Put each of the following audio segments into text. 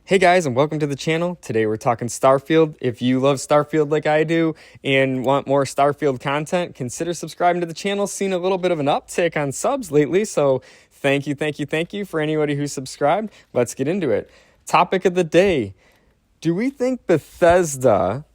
Hey guys, and welcome to the channel. Today we're talking Starfield. If you love Starfield like I do and want more Starfield content, consider subscribing to the channel. Seen a little bit of an uptick on subs lately, so thank you for anybody who subscribed. Let's get into it. Topic of the day. Do we think Bethesda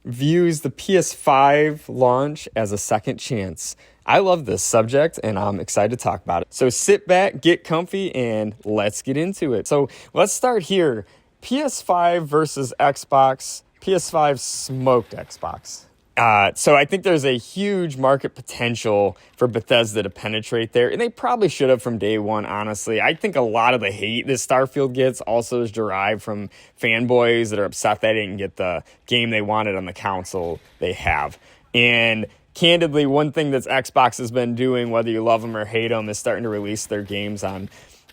views the PS5 launch as a second chance? I love this subject and I'm excited to talk about it. So sit back, get comfy, and let's get into it. So let's start here. PS5 versus Xbox. PS5 smoked Xbox. So I think there's a huge market potential for Bethesda to penetrate there. And they probably should have from day one, honestly. I think a lot of the hate that Starfield gets also is derived from fanboys that are upset they didn't get the game they wanted on the console they have. And candidly, one thing that Xbox has been doing, whether you love them or hate them, is starting to release their games on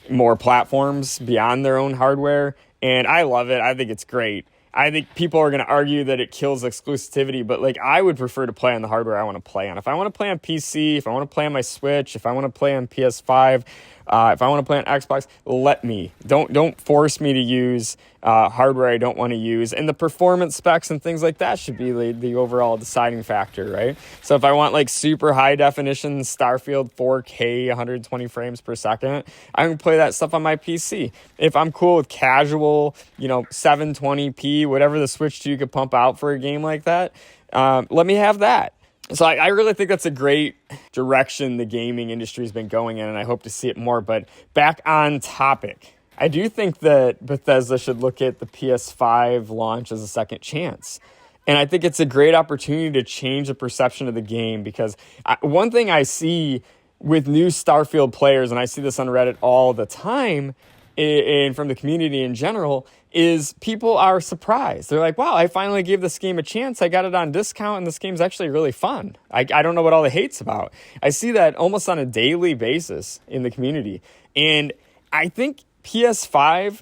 more platforms beyond their own hardware. And I love it. I think it's great. I think people are going to argue that it kills exclusivity, but like I would prefer to play on the hardware I want to play on. If I want to play on PC, if I want to play on my Switch, if I want to play on PS5, if I want to play on Xbox, let me. Don't force me to use hardware I don't want to use. And the performance specs and things like that should be the overall deciding factor, right? So if I want like super high definition Starfield 4K 120 frames per second, I can play that stuff on my PC. If I'm cool with casual, 720p, whatever the Switch 2 could pump out for a game like that, let me have that. So I really think that's a great direction the gaming industry has been going in, and I hope to see it more. But back on topic, I do think that Bethesda should look at the PS5 launch as a second chance. And I think it's a great opportunity to change the perception of the game, because one thing I see with new Starfield players, and I see this on Reddit all the time, and from the community in general, is people are surprised. They're like, wow, I finally gave this game a chance. I got it on discount, and this game's actually really fun. I don't know what all the hate's about. I see that almost on a daily basis in the community. And I think PS5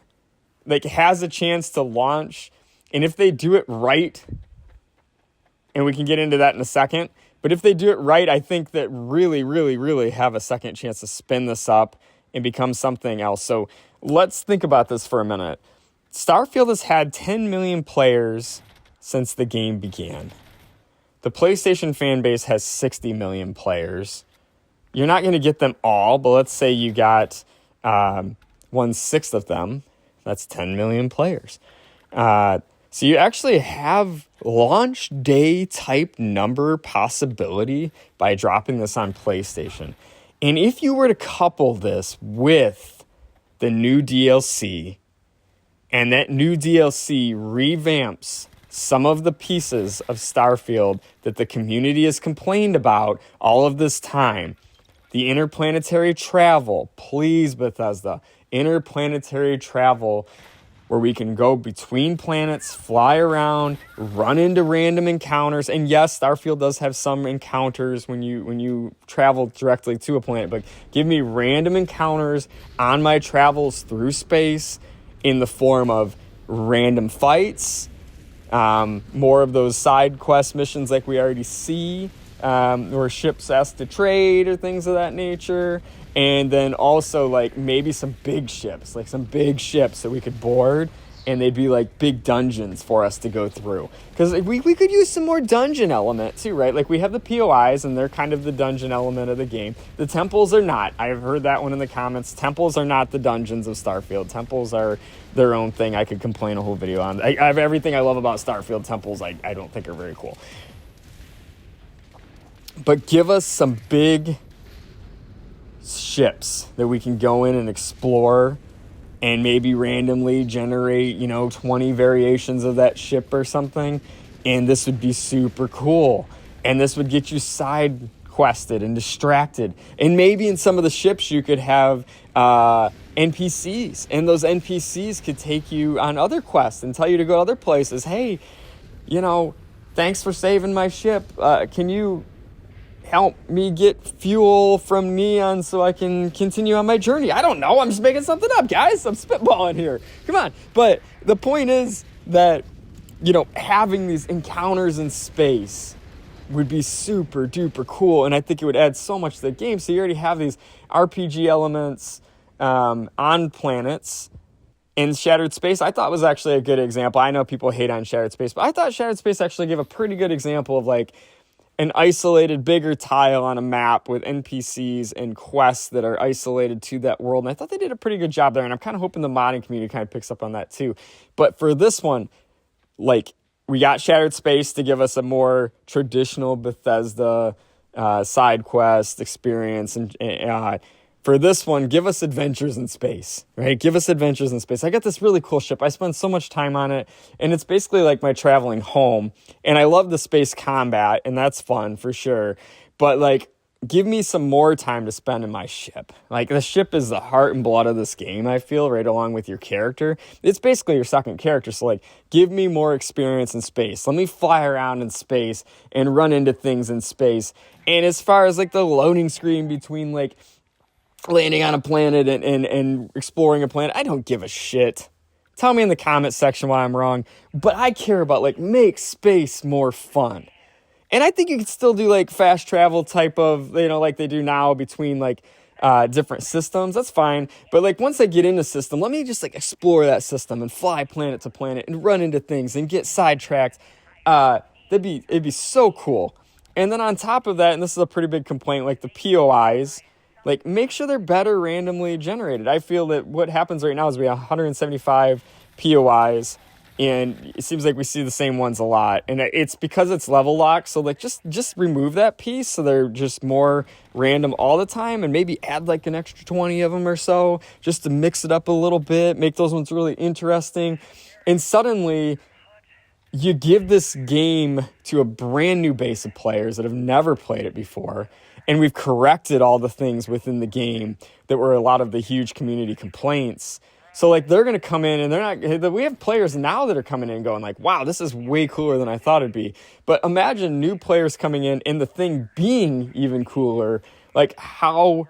has a chance to launch, and if they do it right, and we can get into that in a second, but if they do it right, I think that really have a second chance to spin this up and become something else. So let's think about this for a minute. Starfield has had 10 million players since the game began. The PlayStation fan base has 60 million players. You're not going to get them all, but let's say you got 1/6 of them. That's 10 million players. So you actually have launch day type number possibility by dropping this on PlayStation. And if you were to couple this with the new DLC, and that new DLC revamps some of the pieces of Starfield that the community has complained about all of this time, the interplanetary travel, please Bethesda, interplanetary travel, where we can go between planets, fly around, run into random encounters. And yes, Starfield does have some encounters when you travel directly to a planet, but give me random encounters on my travels through space in the form of random fights, more of those side quest missions like we already see, where ships ask to trade or things of that nature. And then also maybe some big ships that we could board, and they'd be like big dungeons for us to go through. Because we could use some more dungeon element too, right? Like we have the POIs, and they're kind of the dungeon element of the game. The temples are not. I've heard that one in the comments. Temples are not the dungeons of Starfield. Temples are their own thing. I could complain a whole video on. I have everything I love about Starfield. Temples I don't think are very cool. But give us some big ships that we can go in and explore, and maybe randomly generate 20 variations of that ship or something, and this would be super cool. And this would get you side quested and distracted, and maybe in some of the ships you could have NPCs, and those NPCs could take you on other quests and tell you to go other places. Hey, thanks for saving my ship, can you help me get fuel from Neon so I can continue on my journey? I don't know. I'm just making something up, guys. I'm spitballing here. Come on. But the point is that, having these encounters in space would be super duper cool. And I think it would add so much to the game. So you already have these RPG elements on planets And Shattered Space, I thought was actually a good example. I know people hate on Shattered Space, but I thought Shattered Space actually gave a pretty good example of like an isolated, bigger tile on a map with NPCs and quests that are isolated to that world. And I thought they did a pretty good job there. And I'm kind of hoping the modding community kind of picks up on that too. But for this one, like, we got Shattered Space to give us a more traditional Bethesda side quest experience. And for this one, give us adventures in space, right? Give us adventures in space. I got this really cool ship. I spend so much time on it, and it's basically like my traveling home. And I love the space combat, and that's fun for sure. But like, give me some more time to spend in my ship. Like, the ship is the heart and blood of this game, I feel, right along with your character. It's basically your second character. So like, give me more experience in space. Let me fly around in space and run into things in space. And as far as like the loading screen between like landing on a planet and exploring a planet, I don't give a shit. Tell me in the comment section why I'm wrong, but I care about like, make space more fun. And I think you could still do like fast travel type of, like they do now between like different systems. That's fine. But like, once I get into system, let me just like explore that system and fly planet to planet and run into things and get sidetracked. It'd be so cool. And then on top of that, and this is a pretty big complaint, like the POIs, like, make sure they're better randomly generated. I feel that what happens right now is we have 175 POIs, and it seems like we see the same ones a lot. And it's because it's level locked, so like just remove that piece so they're just more random all the time, and maybe add like an extra 20 of them or so just to mix it up a little bit, make those ones really interesting. And suddenly you give this game to a brand new base of players that have never played it before. And we've corrected all the things within the game that were a lot of the huge community complaints. So like, they're going to come in and we have players now that are coming in going like, wow, this is way cooler than I thought it'd be. But imagine new players coming in and the thing being even cooler, like how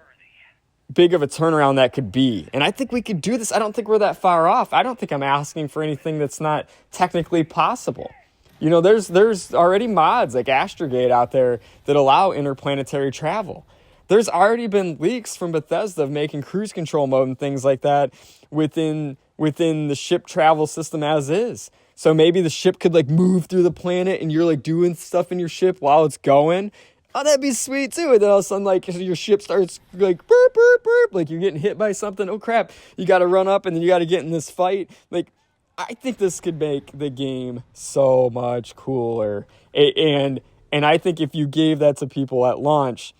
big of a turnaround that could be. And I think we could do this. I don't think we're that far off. I don't think I'm asking for anything that's not technically possible. There's already mods like Astrogate out there that allow interplanetary travel. There's already been leaks from Bethesda of making cruise control mode and things like that within the ship travel system as is. So maybe the ship could like move through the planet and you're like doing stuff in your ship while it's going. Oh, that'd be sweet too. And then all of a sudden, like, your ship starts like burp, burp, burp, like you're getting hit by something. Oh crap, you got to run up and then you got to get in this fight. Like, I think this could make the game so much cooler. And I think if you gave that to people at launch,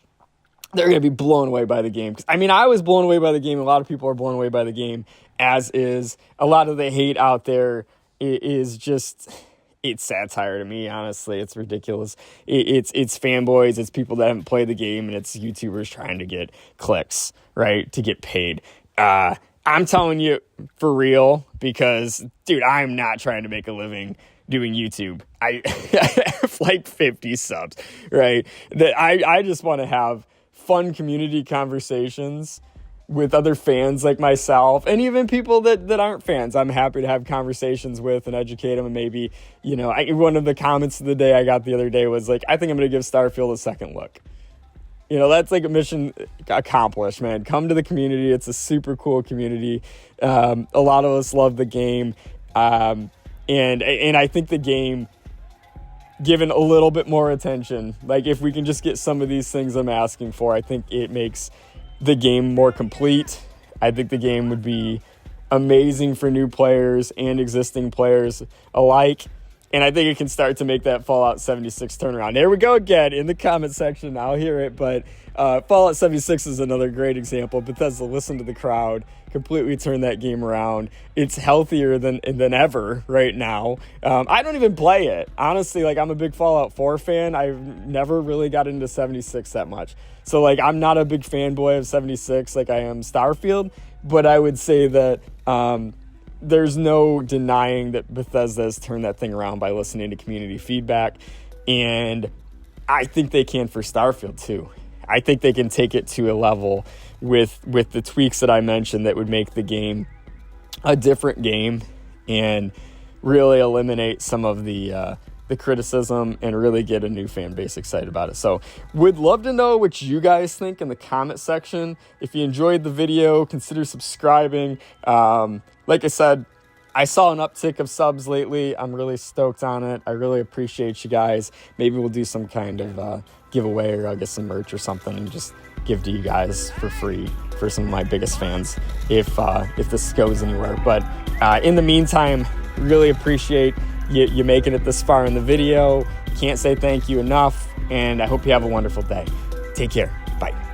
they're going to be blown away by the game. 'Cause, I mean, I was blown away by the game. A lot of people are blown away by the game, as is. A lot of the hate out there is just, it's satire to me, honestly. It's ridiculous. It's fanboys. It's people that haven't played the game, and it's YouTubers trying to get clicks, right, to get paid. I'm telling you for real, because, dude, I'm not trying to make a living doing YouTube. I have like 50 subs, right? That I just want to have fun community conversations with other fans like myself, and even people that aren't fans. I'm happy to have conversations with and educate them. And maybe, one of the comments of the day I got the other day was like, I think I'm going to give Starfield a second look. That's like a mission accomplished, man. Come to the community. It's a super cool community. A lot of us love the game. And I think the game, given a little bit more attention, like if we can just get some of these things I'm asking for, I think it makes the game more complete. I think the game would be amazing for new players and existing players alike. And I think it can start to make that Fallout 76 turnaround. There we go again in the comment section. I'll hear it. But Fallout 76 is another great example. Bethesda listened to the crowd, completely turned that game around. It's healthier than ever right now. I don't even play it. Honestly, like, I'm a big Fallout 4 fan. I've never really got into 76 that much. So, like, I'm not a big fanboy of 76 like I am Starfield. But I would say that there's no denying that Bethesda has turned that thing around by listening to community feedback. And I think they can for Starfield too. I think they can take it to a level with the tweaks that I mentioned that would make the game a different game and really eliminate some of the criticism and really get a new fan base excited about it. So would love to know what you guys think in the comment section. If you enjoyed the video, consider subscribing. like I said, I saw an uptick of subs lately. I'm really stoked on it. I really appreciate you guys. Maybe we'll do some kind of giveaway, or I'll get some merch or something and just give to you guys for free for some of my biggest fans if this goes anywhere. But in the meantime, really appreciate you making it this far in the video. Can't say thank you enough, and I hope you have a wonderful day. Take care. Bye.